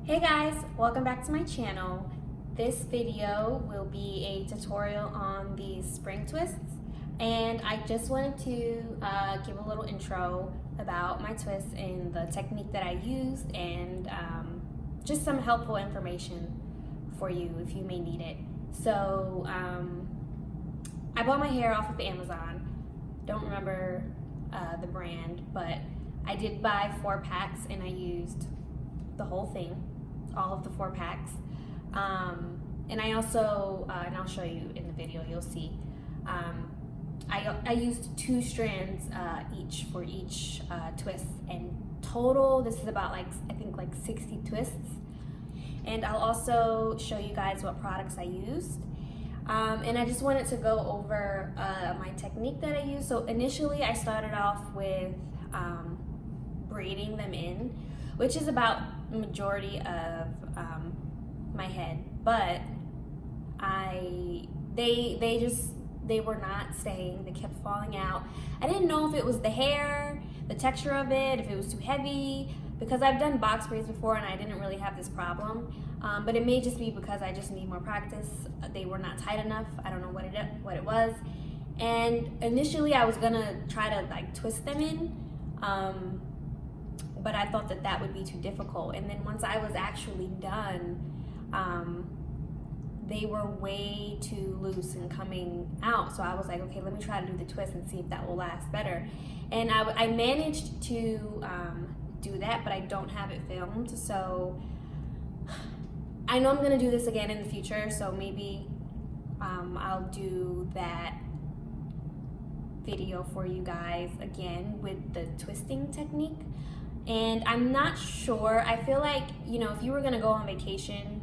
Hey guys, welcome back to my channel. This video will be a tutorial on these spring twists, and I just wanted to give a little intro about my twists and the technique that I used, and just some helpful information for you if you may need it. So I bought my hair off of Amazon. Don't remember the brand, but I did buy 4 packs and I used the whole thing, all of the 4 packs. And I also, and I'll show you in the video, you'll see, I used 2 strands each for each twist, and total this is about I think 60 twists. And I'll also show you guys what products I used. And I just wanted to go over my technique that I used. So initially I started off with braiding them in, which is about the majority of my head, but they were not staying. They kept falling out. I didn't know if it was the hair, the texture of it, if it was too heavy, because I've done box braids before and I didn't really have this problem. But it may just be because I just need more practice. They were not tight enough. I don't know what it was. And initially I was gonna try to twist them in, but I thought that would be too difficult. And then once I was actually done, they were way too loose and coming out. So I was like, okay, let me try to do the twist and see if that will last better. And I managed to do that, but I don't have it filmed. So I know I'm gonna do this again in the future, so maybe I'll do that video for you guys again with the twisting technique. And I'm not sure, I feel like, if you were gonna go on vacation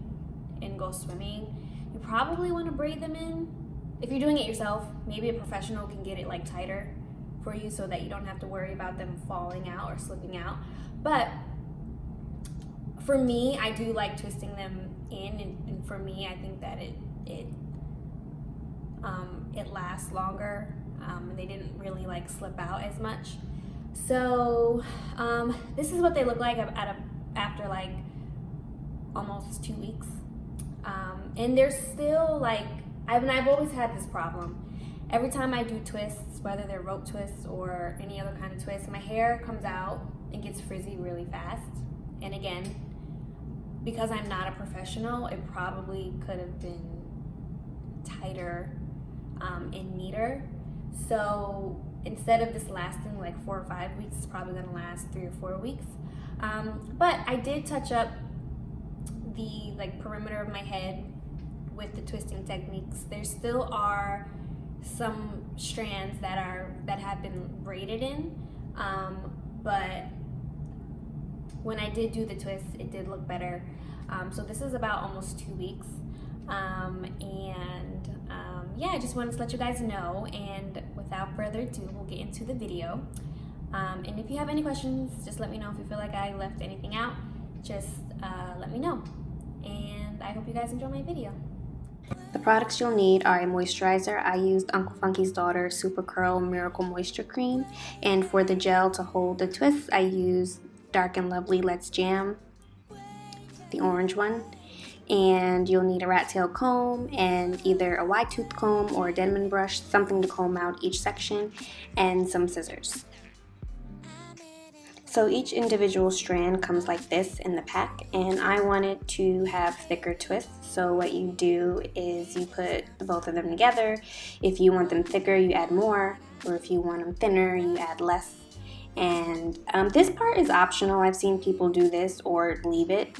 and go swimming, you probably want to braid them in. If you're doing it yourself, maybe a professional can get it tighter for you so that you don't have to worry about them falling out or slipping out. But for me, I do like twisting them in, and for me, I think that it lasts longer, and they didn't really slip out as much. So this is what they look like after almost 2 weeks, and they're still I've always had this problem. Every time I do twists, whether they're rope twists or any other kind of twist, my hair comes out and gets frizzy really fast. And again, because I'm not a professional, it probably could have been tighter and neater. So instead of this lasting 4 or 5 weeks, it's probably gonna last 3 or 4 weeks. But I did touch up the perimeter of my head with the twisting techniques. There still are some strands that have been braided in, but when I did do the twist, it did look better. So this is about almost 2 weeks, yeah, I just wanted to let you guys know, and without further ado, we'll get into the video. And if you have any questions, just let me know. If you feel like I left anything out, just let me know. And I hope you guys enjoy my video. The products you'll need are a moisturizer. I used Uncle Funky's Daughter Supercurl Miracle Moisture Cream, and for the gel to hold the twists, I used Dark and Lovely Let's Jam, the orange one. And you'll need a rat tail comb and either a wide tooth comb or a Denman brush, something to comb out each section, and some scissors. So each individual strand comes like this in the pack, and I wanted to have thicker twists. So what you do is you put both of them together. If you want them thicker, you add more, or if you want them thinner, you add less. And this part is optional. I've seen people do this or leave it.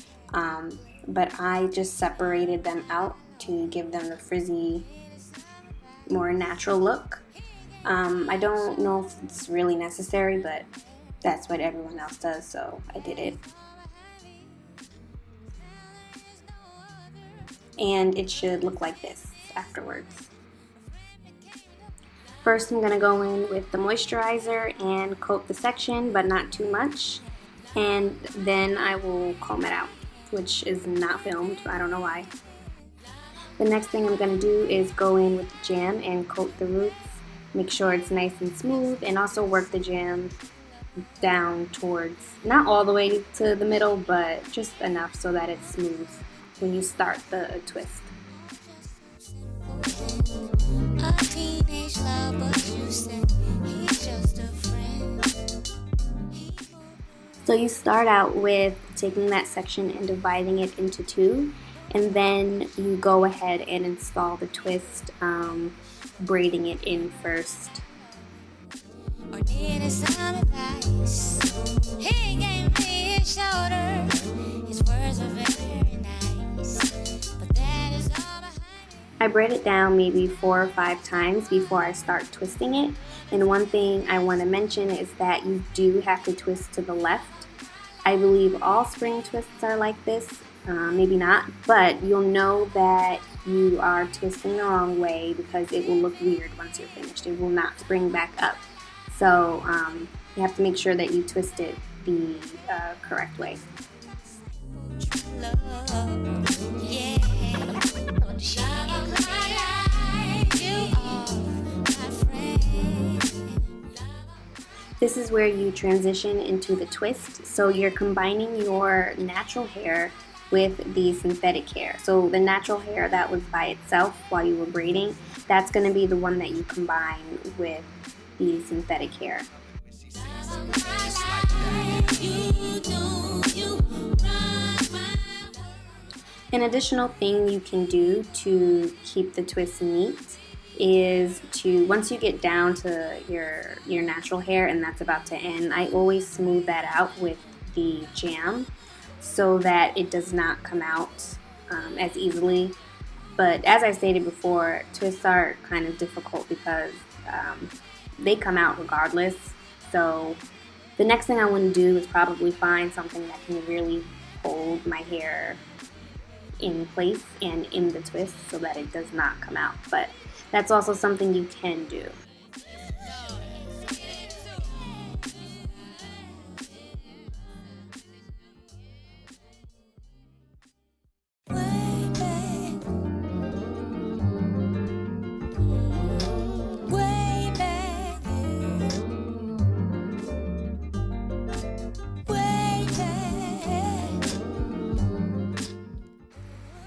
But I just separated them out to give them a frizzy, more natural look. I don't know if it's really necessary, but that's what everyone else does, so I did it. And it should look like this afterwards. First, I'm gonna go in with the moisturizer and coat the section, but not too much. And then I will comb it out, which is not filmed, I don't know why. The next thing I'm going to do is go in with the jam and coat the roots. Make sure it's nice and smooth, and also work the jam down towards, not all the way to the middle, but just enough so that it's smooth when you start the twist. So you start out with taking that section and dividing it into two, and then you go ahead and install the twist, braiding it in first. Or needed some advice. He gave me his shoulder. His words were very nice. But that is all behind it. I braid it down maybe 4 or 5 times before I start twisting it. And one thing I want to mention is that you do have to twist to the left. I believe all spring twists are like this. Maybe not, but you'll know that you are twisting the wrong way because it will look weird once you're finished. It will not spring back up. So you have to make sure that you twist it the correct way. This is where you transition into the twist. So you're combining your natural hair with the synthetic hair. So the natural hair that was by itself while you were braiding, that's going to be the one that you combine with the synthetic hair. An additional thing you can do to keep the twist neat is to, once you get down to your natural hair and that's about to end, I always smooth that out with the jam so that it does not come out as easily. But as I stated before, twists are kind of difficult because they come out regardless. So the next thing I want to do is probably find something that can really hold my hair in place and in the twist so that it does not come out. But that's also something you can do.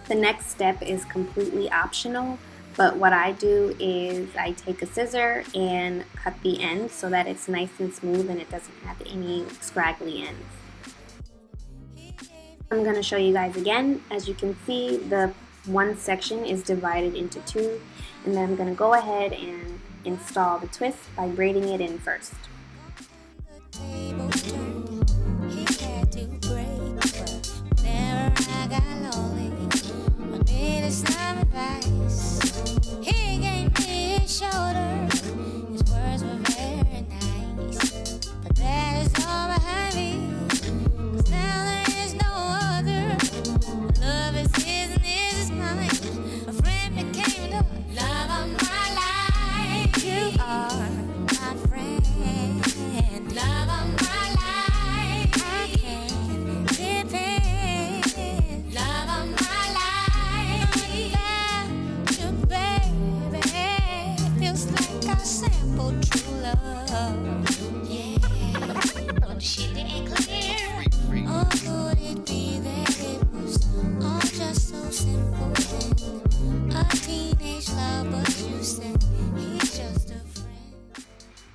The next step is completely optional, but what I do is I take a scissor and cut the ends so that it's nice and smooth and it doesn't have any scraggly ends. I'm going to show you guys again. As you can see, the one section is divided into two, and then I'm going to go ahead and install the twist by braiding it in first.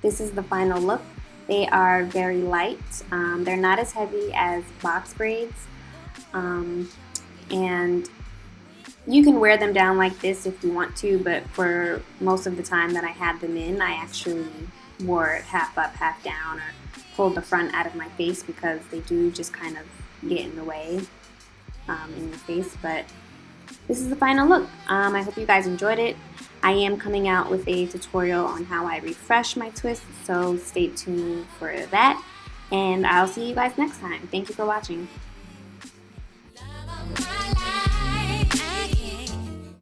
This is the final look. They are very light. They're not as heavy as box braids. And you can wear them down like this if you want to, but for most of the time that I had them in, I actually wore it half up, half down, or pulled the front out of my face because they do just kind of get in the way in your face. But this is the final look. I hope you guys enjoyed it. I am coming out with a tutorial on how I refresh my twists, so stay tuned for that. And I'll see you guys next time. Thank you for watching.